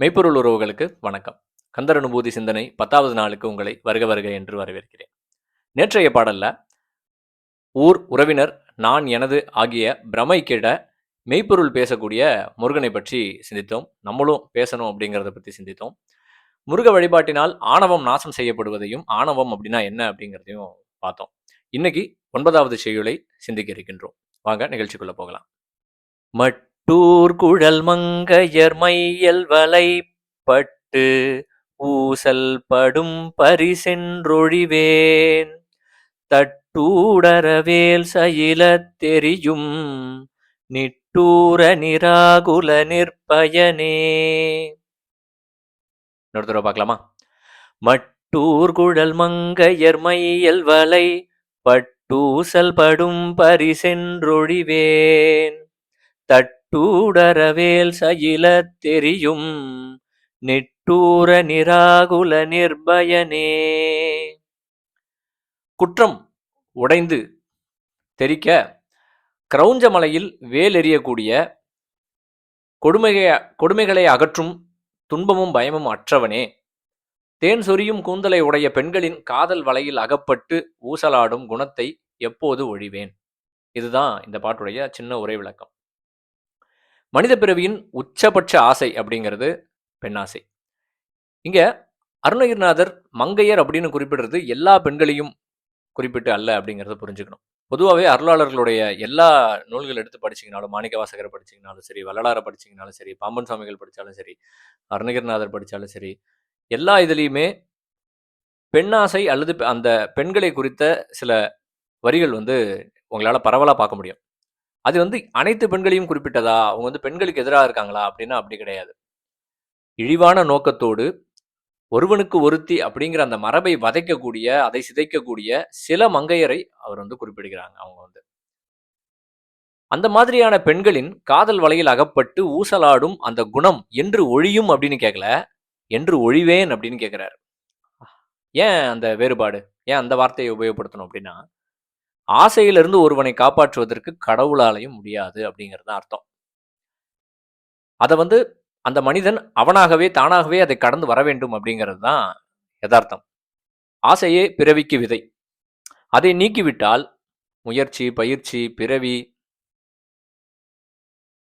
மெய்ப்பொருள் உறவுகளுக்கு வணக்கம். கந்தர் அனுபூதி சிந்தனை 10வது நாளுக்கு உங்களை வருக வருக என்று வரவேற்கிறேன். நேற்றைய பாடல்ல ஊர், உறவினர், நான், எனது ஆகிய பிரமை கெட மெய்ப்பொருள் பேசக்கூடிய முருகனை பற்றி சிந்தித்தோம். நம்மளும் பேசணும் அப்படிங்கிறத பற்றி சிந்தித்தோம். முருக வழிபாட்டினால் ஆணவம் நாசம் செய்யப்படுவதையும், ஆணவம் அப்படின்னா என்ன அப்படிங்கிறதையும் பார்த்தோம். இன்னைக்கு 9வது செய்யுளை சிந்திக்க இருக்கின்றோம். வாங்க நிகழ்ச்சிக்குள்ள போகலாம். மட்டூர் குழல் மங்கையர் மையல் வலைப்பட்டு ஊசல் படும் பரிசென்றொழிவேன் தட்டூடரவேல் சயிலத் தெரியும் நிட்டூர நிராகுல நிற்பயனே. இன்னொரு தடவை பார்க்கலாமா? மட்டூர் குழல் மங்கையர் மையல் வலை பட்டூசல் படும் பரிசென்றொழிவேன் தட்டூடரவேல் சயிலத் தெரியும் நிட்டூர நிராகுல நிர்பயனே. குற்றம் உடைந்து தெரிக்க கிரௌஞ்ச மலையில் வேல் எறியக்கூடிய கொடுமைகளை அகற்றும் துன்பமும் பயமும் அற்றவனே, தேன் சொரியும் கூந்தலை உடைய பெண்களின் காதல் வலையில் அகப்பட்டு ஊசலாடும் குணத்தை எப்போது ஒழிவேன். இதுதான் இந்த பாட்டுடைய சின்ன உரை விளக்கம். மனித பிறவியின் உச்சபட்ச ஆசை அப்படிங்கிறது பெண்ணாசை. இங்க அருணகிரிநாதர் மங்கையர் அப்படின்னு குறிப்பிடுறது எல்லா பெண்களையும் குறிப்பிட்டு அல்ல அப்படிங்கிறத புரிஞ்சுக்கணும். பொதுவாகவே அருளாளர்களுடைய எல்லா நூல்கள் எடுத்து படிச்சிங்கனாலும், மாணிக்க வாசகரை படிச்சிங்கனாலும் சரி, வள்ளலாரை படிச்சிங்கனாலும் சரி, பாம்பன் சுவாமிகள் படித்தாலும் சரி, அருணகிரிநாதர் படித்தாலும் சரி, எல்லா இதுலேயுமே பெண்ணாசை அல்லது அந்த பெண்களை குறித்த சில வரிகள் உங்களால் பரவலாக பார்க்க முடியும். அது அனைத்து பெண்களையும் குறிப்பிட்டதா, அவங்க பெண்களுக்கு எதிராக இருக்காங்களா அப்படின்னா அப்படி கிடையாது. இழிவான நோக்கத்தோடு ஒருவனுக்கு ஒருத்தி அப்படிங்கிற அந்த மரபை வதைக்கக்கூடிய, அதை சிதைக்கக்கூடிய சில மங்கையரை அவர் குறிப்பிடுகிறாங்க. அவங்க அந்த மாதிரியான பெண்களின் காதல் வலையில் அகப்பட்டு ஊசலாடும் அந்த குணம் என்று ஒழியும் அப்படின்னு கேட்கல, என்று ஒழிவேன் அப்படின்னு கேட்கிறார். ஏன் அந்த வேறுபாடு, ஏன் அந்த வார்த்தையை உபயோகப்படுத்தணும் அப்படின்னா, ஆசையிலிருந்து ஒருவனை காப்பாற்றுவதற்கு கடவுளாலையும் முடியாது அப்படிங்கிறது அர்த்தம். அதை அந்த மனிதன் அவனாகவே தானாகவே அதை கடந்து வர வேண்டும் அப்படிங்கிறது தான் யதார்த்தம். ஆசையே பிறவிக்கு விதை. அதை நீக்கிவிட்டால் முயற்சி, பயிற்சி, பிறவி,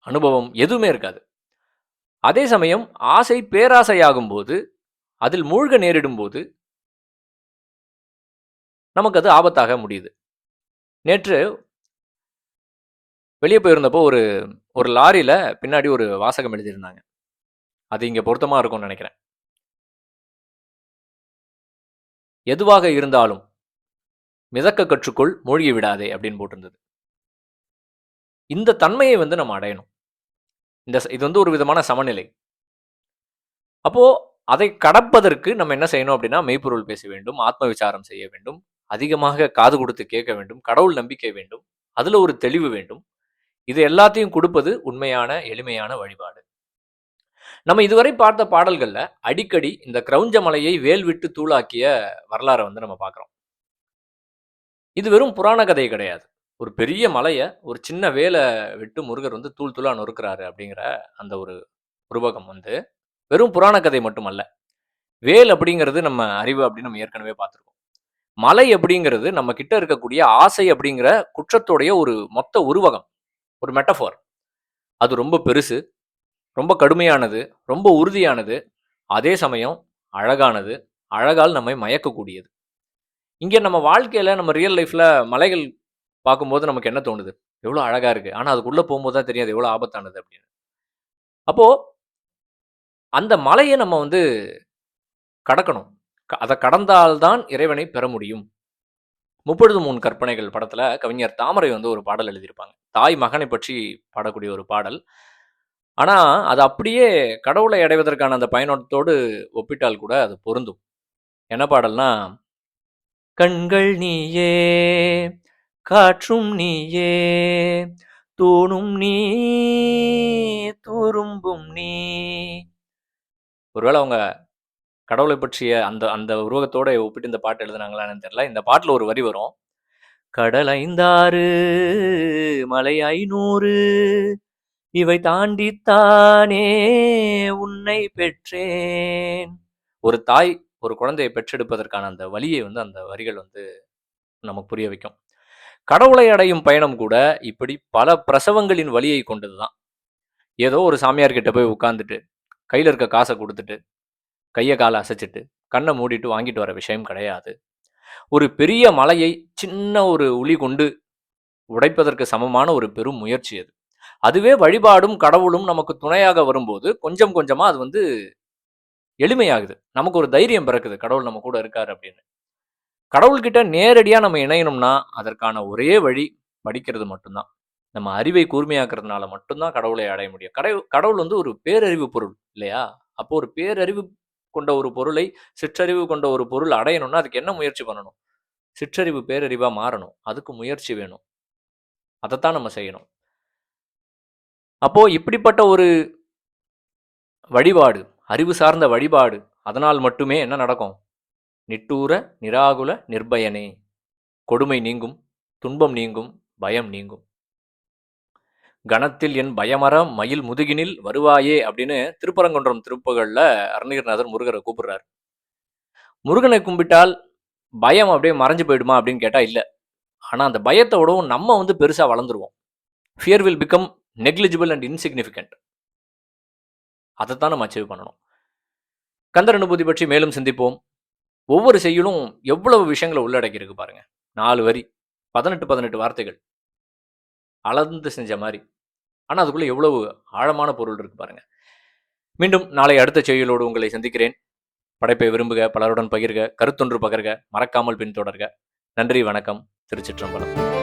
அனுபவம் எதுவுமே இருக்காது. அதே சமயம் ஆசை பேராசையாகும் போது, அதில் மூழ்க நேரிடும் போது நமக்கு அது ஆபத்தாக முடியுது. நேற்று வெளியே போயிருந்தப்போ ஒரு லாரியில பின்னாடி ஒரு வாசகம் எழுதியிருந்தாங்க. அது இங்க பொருத்தமா இருக்கும்னு நினைக்கிறேன். எதுவாக இருந்தாலும் மிதக்க கற்றுக்கொள், மூழ்கி விடாதே அப்படின்னு போட்டிருந்தது. இந்த தன்மையை நம்ம அடையணும். இது ஒரு விதமான சமநிலை. அப்போ அதை கடப்பதற்கு நம்ம என்ன செய்யணும் அப்படின்னா, மெய்ப்பொருள் பேச வேண்டும், ஆத்ம விசாரம் செய்ய வேண்டும், அதிகமாக காது கொடுத்து கேட்க வேண்டும், கடவுள் நம்பிக்கை வேண்டும், அதுல ஒரு தெளிவு வேண்டும். இது எல்லாத்தையும் கொடுப்பது உண்மையான எளிமையான வழிபாடு. நம்ம இதுவரை பார்த்த பாடல்கள்ல அடிக்கடி இந்த கிரௌஞ்ச மலையை வேல் விட்டு தூளாக்கிய வரலாறை நம்ம பார்க்கிறோம். இது வெறும் புராண கதை கிடையாது. ஒரு பெரிய மலையை ஒரு சின்ன வேலை விட்டு முருகர் தூள் தூளா நொறுக்கிறாரு அப்படிங்கிற அந்த ஒரு உருவகம் வெறும் புராண கதை மட்டுமல்ல. வேல் அப்படிங்கிறது நம்ம அறிவு அப்படின்னு நம்ம ஏற்கனவே பார்த்துருக்கோம். மலை அப்படிங்கிறது நம்ம கிட்ட இருக்கக்கூடிய ஆசை அப்படிங்கிற குற்றத்துடைய ஒரு மொத்த உருவகம், ஒரு மெட்டஃபோர். அது ரொம்ப பெருசு, ரொம்ப கடுமையானது, ரொம்ப உறுதியானது, அதே சமயம் அழகானது, அழகால் நம்மை மயக்கக்கூடியது. இங்கே நம்ம வாழ்க்கையில, நம்ம ரியல் லைஃப்ல மலைகள் பார்க்கும்போது நமக்கு என்ன தோணுது? எவ்வளோ அழகா இருக்கு. ஆனா அதுக்குள்ள போகும்போது தான் தெரியாது எவ்வளோ ஆபத்தானது அப்படின்னு. அப்போ அந்த மலையை நம்ம கடக்கணும். அதை கடந்தால்தான் இறைவனை பெற முடியும். 33 கற்பனைகள் படத்துல கவிஞர் தாமரை ஒரு பாடல் எழுதியிருப்பாங்க. தாய் மகனை பற்றி பாடக்கூடிய ஒரு பாடல். ஆனா அது அப்படியே கடவுளை அடைவதற்கான அந்த பயணத்தோடு ஒப்பிட்டால் கூட அது பொருந்தும். என்ன பாடல்னா, கண்கள் நீயே, காற்றும் நீயே, தூணும் நீ, துரும்பும் நீ. ஒருவேளை அவங்க கடவுளை பற்றிய அந்த அந்த உருவகத்தோட ஒப்பிட்டு இந்த பாட்டு எழுதுனாங்களான்னு தெரியல. இந்த பாட்டுல ஒரு வரி வரும், கடல் 5 மலை 500 இவை தாண்டித்தானே உன்னை பெற்றேன். ஒரு தாய் ஒரு குழந்தையை பெற்றெடுப்பதற்கான அந்த வலியை வந்து அந்த வரிகள் வந்து நமக்கு புரிய வைக்கும். கடவுளை அடையும் பயணம் கூட இப்படி பல பிரசவங்களின் வலியை கொண்டதுதான். ஏதோ ஒரு சாமியார் கிட்ட போய் உட்கார்ந்துட்டு கையில இருக்க காசை கொடுத்துட்டு கையை காலை அசைச்சிட்டு கண்ணை மூடிட்டு வாங்கிட்டு வர விஷயம் கிடையாது. ஒரு பெரிய மலையை சின்ன ஒரு உளி கொண்டு உடைப்பதற்கு சமமான ஒரு பெரும் முயற்சி அது. அதுவே வழிபாடும் கடவுளும் நமக்கு துணையாக வரும்போது கொஞ்சம் கொஞ்சமா அது வந்து எளிமையாகுது. நமக்கு ஒரு தைரியம் பிறக்குது, கடவுள் நம்ம கூட இருக்காரு அப்படின்னு. கடவுள்கிட்ட நேரடியா நம்ம இணையணும்னா அதற்கான ஒரே வழி படிக்கிறது மட்டும்தான். நம்ம அறிவை கூர்மையாக்குறதுனால மட்டும்தான் கடவுளை அடைய முடியும். கடவுள் வந்து ஒரு பேரறிவு பொருள் இல்லையா? அப்போ ஒரு பேரறிவு கொண்ட ஒரு பொருளை, சிற்றறிவு கொண்ட ஒரு பொருள் அடையணும்னா அதுக்கு என்ன முயற்சி பண்ணணும்? சிற்றறிவு பேரறிவா மாறணும். அதுக்கு முயற்சி வேணும். அதைத்தான் நம்ம செய்யணும். அப்போ இப்படிப்பட்ட ஒரு வழிபாடு, அறிவு சார்ந்த வழிபாடு, அதனால் மட்டுமே என்ன நடக்கும்? நிட்டூர நிராகுல நிர்பயனே, கொடுமை நீங்கும், துன்பம் நீங்கும், பயம் நீங்கும். கணத்தில் என் பயமற மயில் முதுகினில் வருவாயே அப்படின்னு திருப்பரங்குன்றம் திருப்புகழ்ல அருணகிரிநாதர் முருகரை கூப்பிடுறாரு. முருகனை கும்பிட்டால் பயம் அப்படியே மறைஞ்சு போயிடுமா அப்படின்னு கேட்டா இல்ல. ஆனா அந்த பயத்தை விடவும் நம்ம வந்து பெருசா வளர்ந்துருவோம். Fear will become negligible and insignificant. அதைத்தான் நம்ம அச்சீவ் பண்ணணும். கந்தர் அனுபூதி பற்றி மேலும் சிந்திப்போம். ஒவ்வொரு செய்யுளும் எவ்வளவு விஷயங்களை உள்ளடக்கி இருக்கு பாருங்க. 4 வரி, 18 வார்த்தைகள், அளந்து செஞ்ச மாதிரி. ஆனா அதுக்குள்ள எவ்வளவு ஆழமான பொருள் இருக்கு பாருங்க. மீண்டும் நாளை அடுத்த செய்யுளோடு உங்களை சந்திக்கிறேன். படைப்பை விரும்புக, பலருடன் பகிர்க, கருத்தொன்று பகர்க, மறக்காமல் பின்தொடர்க. நன்றி, வணக்கம். திருச்சிற்றம்பலம்.